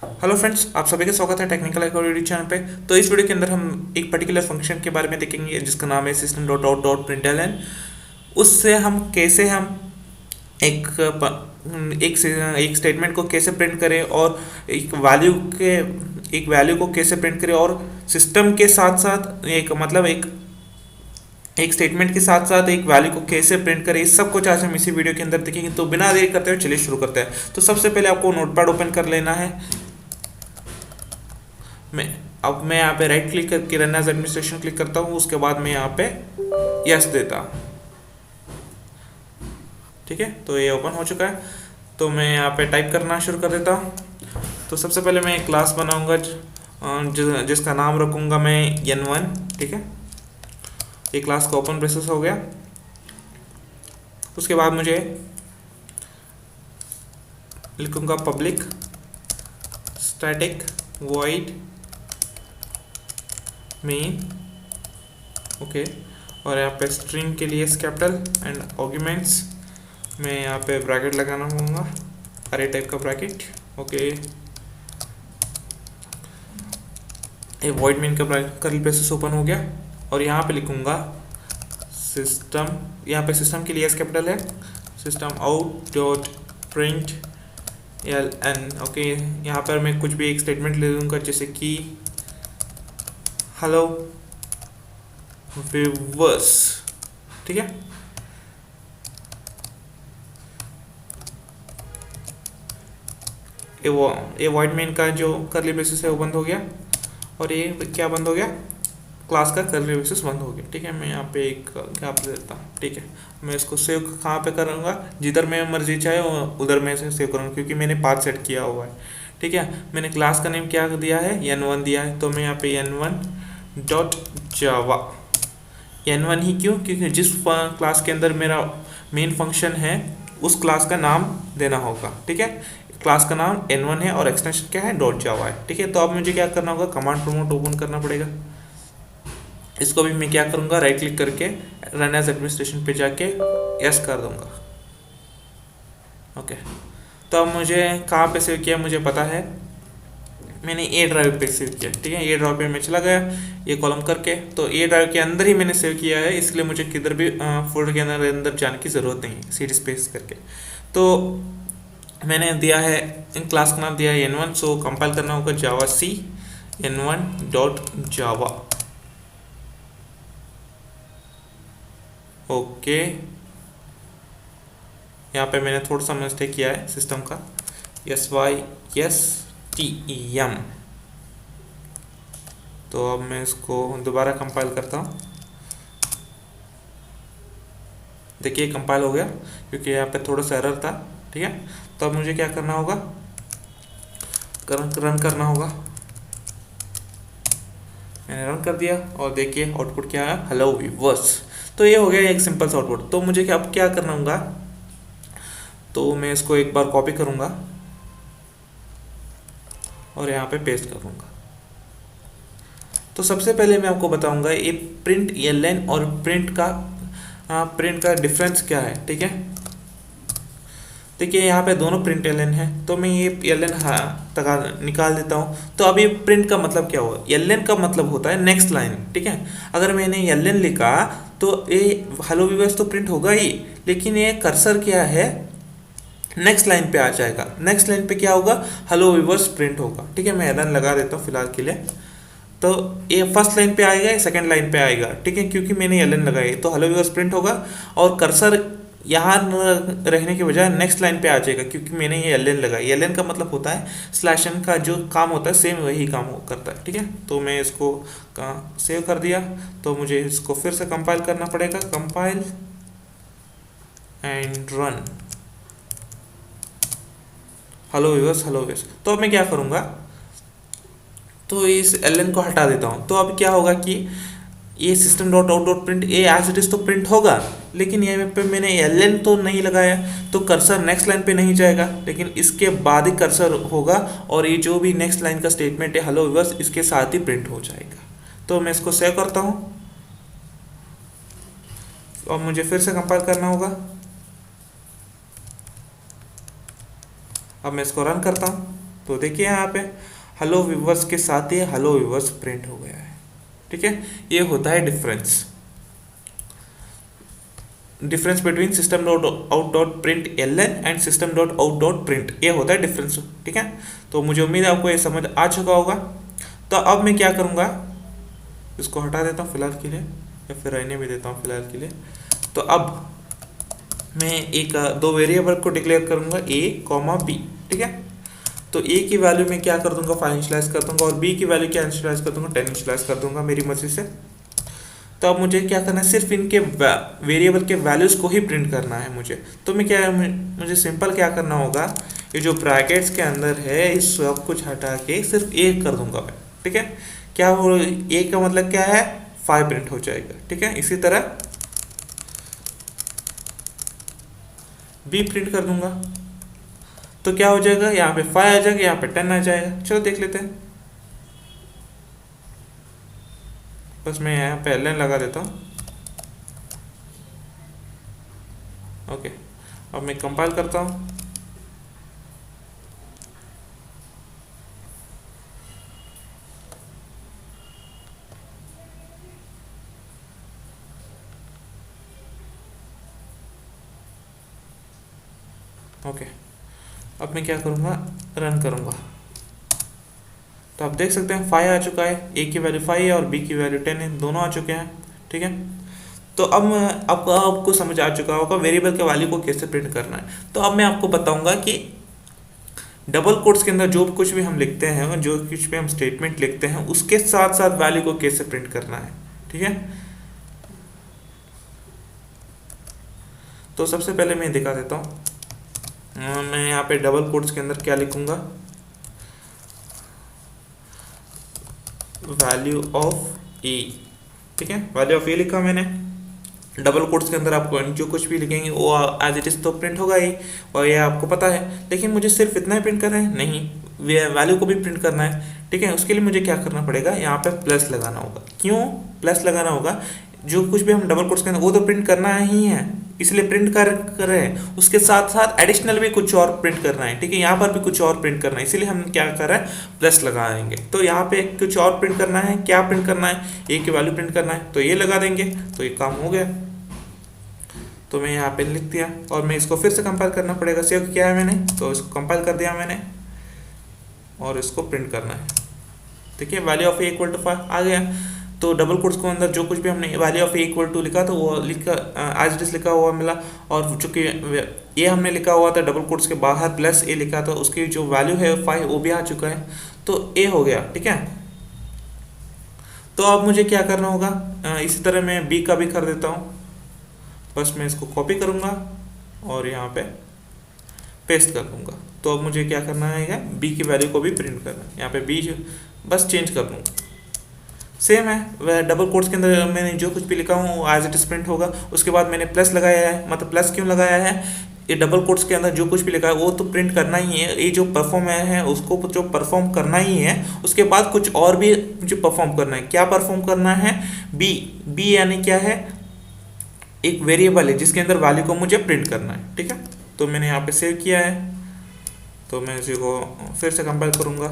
Hello friends, आप सभी का स्वागत है टेक्निकल यूट्यूब चैनल पे। तो इस वीडियो के अंदर हम एक पर्टिकुलर फंक्शन के बारे में देखेंगे जिसका नाम है system dot out dot println. उससे हम कैसे हम एक एक स्टेटमेंट को कैसे प्रिंट करें और एक वैल्यू को कैसे प्रिंट करें और सिस्टम के साथ साथ एक स्टेटमेंट के साथ साथ एक वैल्यू को कैसे प्रिंट करें, इस सब कुछ आज हम इसी वीडियो के अंदर देखेंगे। तो बिना देरी करते हुए चलिए शुरू करते हैं। तो सबसे पहले आपको नोटपैड ओपन कर लेना है। मैं मैं यहाँ पे राइट क्लिक करके रन एज एडमिनिस्ट्रेशन क्लिक करता हूँ। उसके बाद मैं यहाँ पे यस देता हूँ। ठीक है, तो ये ओपन हो चुका है। तो मैं यहाँ पे टाइप करना शुरू कर देता हूँ। तो सबसे पहले मैं एक क्लास बनाऊंगा जिसका नाम रखूंगा मैं n1। ठीक है, ये क्लास का ओपन ब्रेसेस हो गया। उसके बाद मुझे लिखूंगा public static void main. Okay, और यहाँ पे स्ट्रिंग के लिए कैपिटल एंड आर्ग्यूमेंट्स मैं यहाँ पे ब्रैकेट लगाना होगा, अरे टाइप का ब्रैकेट। ओके, ये वॉइड मेन का कर्ली ब्रेसेस ओपन हो गया। और यहाँ पे लिखूंगा सिस्टम, यहाँ पे सिस्टम के लिए कैपिटल है, system out dot print L N. Okay, यहाँ पर मैं कुछ भी एक स्टेटमेंट ले लूँगा जैसे कि हेलो व्यूअर्स। ठीक है, ये वॉइड मेन का जो कर्ली ब्रेसेस है वो बंद हो गया। और ये क्या बंद हो गया, क्लास का कर्ली ब्रेसेस बंद हो गया। ठीक है, मैं यहाँ पे एक गैप दे देता हूँ। ठीक है, मैं इसको सेव कहाँ पे करूँगा, जिधर मैं मर्जी चाहे उधर मैं इसे सेव करूँगा क्योंकि मैंने पाथ सेट किया हुआ है। ठीक है, मैंने क्लास का नेम क्या दिया है, n1 दिया है। तो मैं यहाँ पे n1 डॉट जावा, n1 ही क्यों, क्योंकि जिस क्लास के अंदर मेरा मेन फंक्शन है उस क्लास का नाम देना होगा। ठीक है, क्लास का नाम n1 है और एक्सटेंशन क्या है, डॉट जावा है। ठीक है, तो अब मुझे क्या करना होगा, कमांड प्रमोट ओपन करना पड़ेगा। इसको भी मैं क्या करूँगा, राइट क्लिक करके रन एज एडमिनिस्ट्रेशन पे जाके यस कर दूंगा। ओके, तो अब मुझे कहाँ पे सेव किया मुझे पता है, मैंने ए ड्राइव पे सेव किया। ठीक है, ए ड्राइव पे मैं चला गया ये कॉलम करके। तो ए ड्राइव के अंदर ही मैंने सेव किया है, इसलिए मुझे किधर भी फोल्डर के अंदर जाने की ज़रूरत नहीं है, सीडी स्पेस करके। तो मैंने दिया है, इन क्लास का नाम दिया है n1। सो कंपाइल करना होगा जावा सी n1 डॉट जावा। ओके, यहाँ पे मैंने थोड़ा सा मिस्टेक किया है सिस्टम का, SYSTEM। तो अब मैं इसको दोबारा कंपाइल करता हूँ। देखिए कंपाइल हो गया क्योंकि यहाँ पे थोड़ा सा एरर था। ठीक है, तो अब मुझे क्या करना होगा, रन करना होगा। मैंने रन कर दिया और देखिए आउटपुट क्या है, हेलो व्यूअर्स। तो ये हो गया एक सिंपल सा आउटपुट। तो मुझे क्या अब क्या करना होगा, तो मैं इसको एक बार कॉपी करूँगा और यहाँ पे पेस्ट करूँगा। तो सबसे पहले मैं आपको बताऊँगा ये प्रिंट एलएन और प्रिंट का डिफरेंस क्या है। ठीक है, देखिए यहाँ पे दोनों प्रिंट एलएन है, तो मैं ये एलएन तक निकाल देता हूँ। तो अब ये प्रिंट का मतलब क्या हुआ, एलएन का मतलब होता है नेक्स्ट लाइन। ठीक है, अगर मैंने एलएन लिखा तो ये हेलो व्यूअर्स तो प्रिंट होगा ही, लेकिन ये कर्सर क्या है, नेक्स्ट लाइन पे आ जाएगा। नेक्स्ट लाइन पे क्या होगा, हेलो व्यूअर्स प्रिंट होगा। ठीक है, मैं एलएन लगा देता हूँ फिलहाल के लिए। तो ये फर्स्ट लाइन पे आएगा, सेकंड लाइन पे आएगा। ठीक है, क्योंकि मैंने एलएन लगाई तो हेलो व्यूअर्स प्रिंट होगा और कर्सर यहाँ रहने के बजाय नेक्स्ट लाइन पे आ जाएगा क्योंकि मैंने ये एलएन लगाई। एलएन का मतलब होता है स्लैश एन का जो काम होता है सेम वही काम करता है। ठीक है, तो मैं इसको सेव कर दिया। तो मुझे इसको फिर से कंपाइल करना पड़ेगा, compile and run. Hello viewers. तो अब मैं क्या करूँगा, तो इस एलएन को हटा देता हूँ। तो अब क्या होगा कि ये system dot out dot print A as it is तो प्रिंट होगा, लेकिन यहाँ पे मैंने एलएन तो नहीं लगाया तो कर्सर नेक्स्ट लाइन पे नहीं जाएगा, लेकिन इसके बाद ही कर्सर होगा और ये जो भी नेक्स्ट लाइन का स्टेटमेंट है हेलो व्यूअर्स इसके साथ ही प्रिंट हो जाएगा। तो मैं इसको सेव करता हूँ और मुझे फिर से कंपाइल करना होगा। अब मैं इसको रन करता हूँ। तो देखिए यहाँ पे हेलो व्यूवर्स के साथ ही हेलो व्यूवर्स प्रिंट हो गया है। ठीक है, ये होता है difference between system dot out dot print L N and system dot out dot print, ये होता है डिफरेंस। ठीक है, तो मुझे उम्मीद है आपको ये समझ आ चुका होगा। तो अब मैं क्या करूँगा, इसको हटा देता हूँ फिलहाल के लिए, या फिर रहने भी देता हूँ फिलहाल के लिए। तो अब मैं एक दो वेरिएबल को डिक्लेयर करूँगा ए कॉमा बी। ठीक है, तो ए की वैल्यू में क्या कर दूंगा 5 इनिशियलाइज कर दूंगा, और बी की वैल्यू क्या इनिशियलाइज कर दूंगा 10 इनिशियलाइज कर दूंगा मेरी मर्जी से। तो अब मुझे क्या करना है, सिर्फ इनके वेरिएबल के वैल्यूज़ को ही प्रिंट करना है मुझे। तो मैं क्या, मुझे सिंपल क्या करना होगा, ये जो ब्रैकेट्स के अंदर है इस सब कुछ हटा के सिर्फ ए कर दूंगा मैं। ठीक है, क्या हो, ए का मतलब क्या है 5 प्रिंट हो जाएगा। ठीक है, इसी तरह बी प्रिंट कर दूंगा, तो क्या हो जाएगा, यहाँ पे 5 आ जाएगा, यहाँ पे 10 आ जाएगा। चलो देख लेते हैं, बस मैं यहाँ पे एल लगा देता हूँ। ओके, अब मैं कंपाइल करता हूँ। ओके, अब मैं क्या करूँगा, रन करूँगा। तो आप देख सकते हैं 5 आ चुका है, ए की वैल्यू 5 है और बी की वैल्यू 10 है, दोनों आ चुके हैं। ठीक है, तो अब आपको समझ आ चुका होगा वेरिएबल के वैल्यू को कैसे प्रिंट करना है। तो अब मैं आपको बताऊंगा कि डबल कोट्स के अंदर जो कुछ भी हम लिखते हैं, जो कुछ भी हम स्टेटमेंट लिखते हैं, उसके साथ साथ वैल्यू को कैसे प्रिंट करना है। ठीक है, तो सबसे पहले मैं दिखा देता हूँ। मैं यहाँ पे डबल कोट्स के अंदर क्या लिखूंगा, वैल्यू ऑफ ए। ठीक है, वैल्यू ऑफ ए लिखा मैंने। डबल कोट्स के अंदर आपको जो कुछ भी लिखेंगे वो एज इट इज तो प्रिंट होगा ही, और ये आपको पता है। लेकिन मुझे सिर्फ इतना ही प्रिंट करना है, नहीं, वैल्यू को भी प्रिंट करना है। ठीक है, उसके लिए मुझे क्या करना पड़ेगा, यहाँ पे प्लस लगाना होगा। क्यों प्लस लगाना होगा, जो कुछ भी हम डबल कोट्स के अंदर वो तो प्रिंट करना ही है, इसलिए प्रिंट कर रहे हैं, उसके साथ साथ एडिशनल भी कुछ और प्रिंट करना है। ठीक है, यहाँ पर भी कुछ और प्रिंट करना है, इसीलिए हम क्या कर रहे हैं, प्लस लगाएंगे। तो यहाँ पे कुछ और प्रिंट करना है, क्या प्रिंट करना है, ए की वैल्यू प्रिंट करना है, तो ये लगा देंगे, तो ये काम हो गया। तो मैं यहाँ पे लिख दिया, और मैं इसको फिर से कंपाइल करना पड़ेगा। सेव किया है मैंने, तो इसको कंपाइल कर दिया मैंने, और इसको प्रिंट करना है। देखिए value of A equal to 5 आ गया। तो डबल कोट्स के अंदर जो कुछ भी हमने value of A equal to लिखा था वो लिखा एज इट इज लिखा हुआ मिला, और चूंकि ये हमने लिखा हुआ था डबल कोट्स के बाहर प्लस ए लिखा था, उसकी जो वैल्यू है 5 वो भी आ चुका है, तो ए हो गया। ठीक है, तो अब मुझे क्या करना होगा, इसी तरह मैं बी का भी कर देता हूँ। बस मैं इसको कॉपी करूँगा और यहाँ पे पेस्ट कर दूँगा। तो अब मुझे क्या करना है, बी की वैल्यू को भी प्रिंट करना है। यहाँ पे बी बस चेंज कर दूँगा, सेम है। वह डबल कोट्स के अंदर मैंने जो कुछ भी लिखा हूँ एज इट इज प्रिंट होगा। उसके बाद मैंने प्लस लगाया है, मतलब प्लस क्यों लगाया है, ये डबल कोट्स के अंदर जो कुछ भी लिखा है वो तो प्रिंट करना ही है। ये जो परफॉर्म है उसको जो परफॉर्म करना ही है, उसके बाद कुछ और भी मुझे परफॉर्म करना है। क्या परफॉर्म करना है, बी यानी क्या है, एक वेरिएबल है जिसके अंदर वैल्यू को मुझे प्रिंट करना है। ठीक है, तो मैंने यहाँ पे सेव किया है, तो मैं इसी को फिर से कंपाइल करूँगा।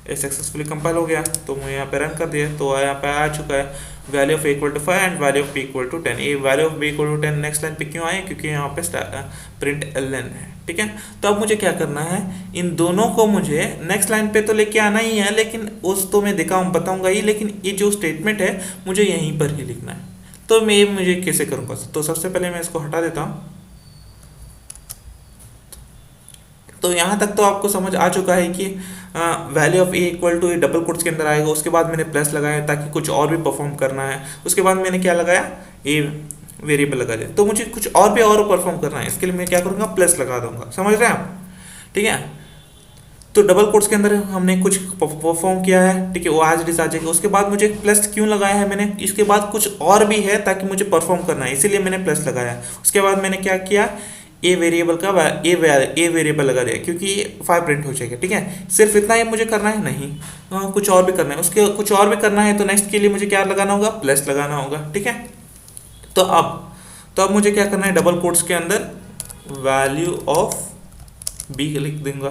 ये सक्सेसफुली कंपाइल हो गया, तो मैं यहाँ पे रन कर दिया, तो यहाँ पे आ चुका है value of A equal to 5 and value of B equal to 10। ये value of B equal to 10 next line पे क्यों आए, क्योंकि यहाँ पे प्रिंट एल एन है। ठीक है, तो अब मुझे क्या करना है, इन दोनों को मुझे नेक्स्ट लाइन पे तो लेके आना ही है, लेकिन उस तो मैं बताऊंगा ही, लेकिन ये जो स्टेटमेंट है मुझे यहीं पर ही लिखना है। तो मैं मुझे कैसे करूँगा, तो सबसे पहले मैं इसको हटा देता हूँ। तो यहाँ तक तो आपको समझ आ चुका है कि value of A equal to double quotes के अंदर आएगा। उसके बाद मैंने प्लस लगाया ताकि कुछ और भी परफॉर्म करना है। उसके बाद मैंने क्या लगाया, ए वेरिएबल लगा दिया, तो मुझे कुछ और भी और परफॉर्म करना है। इसके लिए मैं क्या करूँगा, प्लस लगा दूंगा। समझ रहे हैं आप, ठीक है। तो डबल कोट्स के अंदर हमने कुछ परफॉर्म किया है, ठीक है, वो आज डिस आ जाएगा। उसके बाद मुझे प्लस क्यों लगाया है मैंने, इसके बाद कुछ और भी है ताकि मुझे परफॉर्म करना है, इसीलिए मैंने प्लस लगाया। उसके बाद मैंने क्या किया, ए वेरिएबल का ए वेरिएबल लगा दिया, क्योंकि ये 5 प्रिंट हो जाएगा। ठीक है, सिर्फ इतना ही मुझे करना है, नहीं कुछ और भी करना है। उसके कुछ और भी करना है तो नेक्स्ट के लिए मुझे क्या लगाना होगा, प्लस लगाना होगा। ठीक है, तो अब मुझे क्या करना है, डबल कोट्स के अंदर वैल्यू ऑफ बी लिख दूंगा।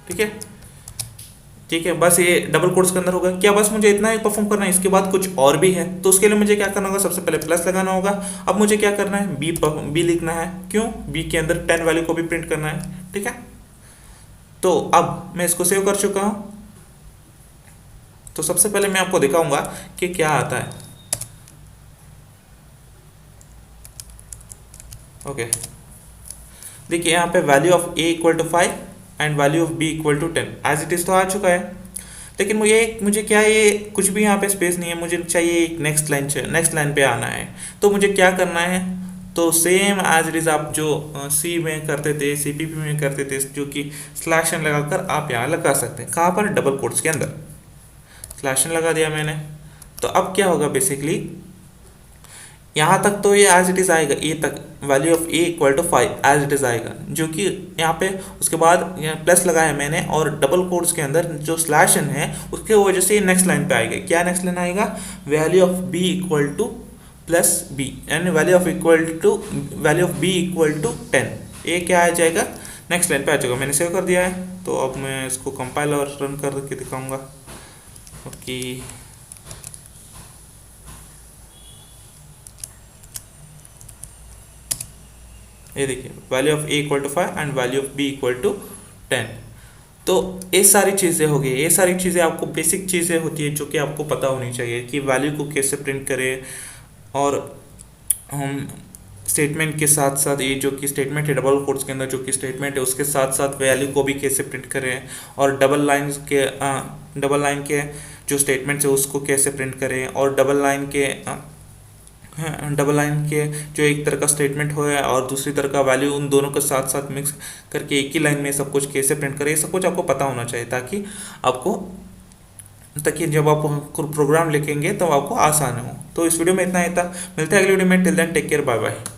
ठीक है, ठीक है, बस ये डबल कोट्स के अंदर होगा। क्या बस मुझे इतना ही परफॉर्म करना है? इसके बाद कुछ और भी है, तो उसके लिए मुझे क्या करना होगा? सबसे पहले प्लस लगाना होगा। अब मुझे क्या करना है? बी लिखना है। क्यों? बी के अंदर 10 वैल्यू को भी प्रिंट करना है, ठीक है। तो अब मैं इसको सेव कर चुका हूँ। तो सबसे पहले मैं आपको दिखाऊंगा कि क्या आता है। ओके, देखिए यहाँ पे value of A equal to 5 and value of B equal to 10 as it is तो आ चुका है। लेकिन मुझे क्या, ये कुछ भी यहाँ पे स्पेस नहीं है, मुझे चाहिए एक नेक्स्ट लाइन पे आना है। तो मुझे क्या करना है? तो सेम एज इट इज आप जो सी में करते थे, सीपीपी में करते थे, जो कि स्लैश एन लगाकर आप यहाँ लगा सकते हैं। कहाँ पर? डबल कोट्स के अंदर स्लैश एन लगा दिया मैंने। तो अब क्या होगा? बेसिकली यहाँ तक तो ये एज इट इज़ आएगा, ए तक value of A equal to 5 as it is आएगा, जो कि यहाँ पे उसके बाद यहाँ प्लस लगाया मैंने, और डबल कोट्स के अंदर जो स्लैश एन है उसके वजह से ये नेक्स्ट लाइन पे आएगा। क्या नेक्स्ट लाइन आएगा? Value of B equal to plus B, यानी value of B equal to 10। ये क्या आ जाएगा? नेक्स्ट लाइन पे आ जाएगा। मैंने सेव कर दिया है, तो अब मैं इसको कंपाइल और रन करके दिखाऊंगा। ओके, ये देखिए value of A equal to 5 and value of B equal to 10। तो ये सारी चीज़ें हो गई। ये सारी चीज़ें आपको बेसिक चीज़ें होती है जो कि आपको पता होनी चाहिए कि वैल्यू को कैसे प्रिंट करें, और हम स्टेटमेंट के साथ साथ ये जो कि स्टेटमेंट है डबल कोट्स के अंदर जो कि स्टेटमेंट है उसके साथ साथ वैल्यू को भी कैसे प्रिंट करें, और डबल लाइन के जो स्टेटमेंट्स है उसको कैसे प्रिंट करें, और डबल लाइन के जो एक तरह का स्टेटमेंट हो और दूसरी तरह का वैल्यू, उन दोनों के साथ साथ मिक्स करके एक ही लाइन में सब कुछ कैसे प्रिंट करें, ये सब कुछ आपको पता होना चाहिए, ताकि जब आप प्रोग्राम लिखेंगे तो आपको आसान हो। तो इस वीडियो में इतना ही था। मिलते हैं अगली वीडियो में। Till then take care, bye bye.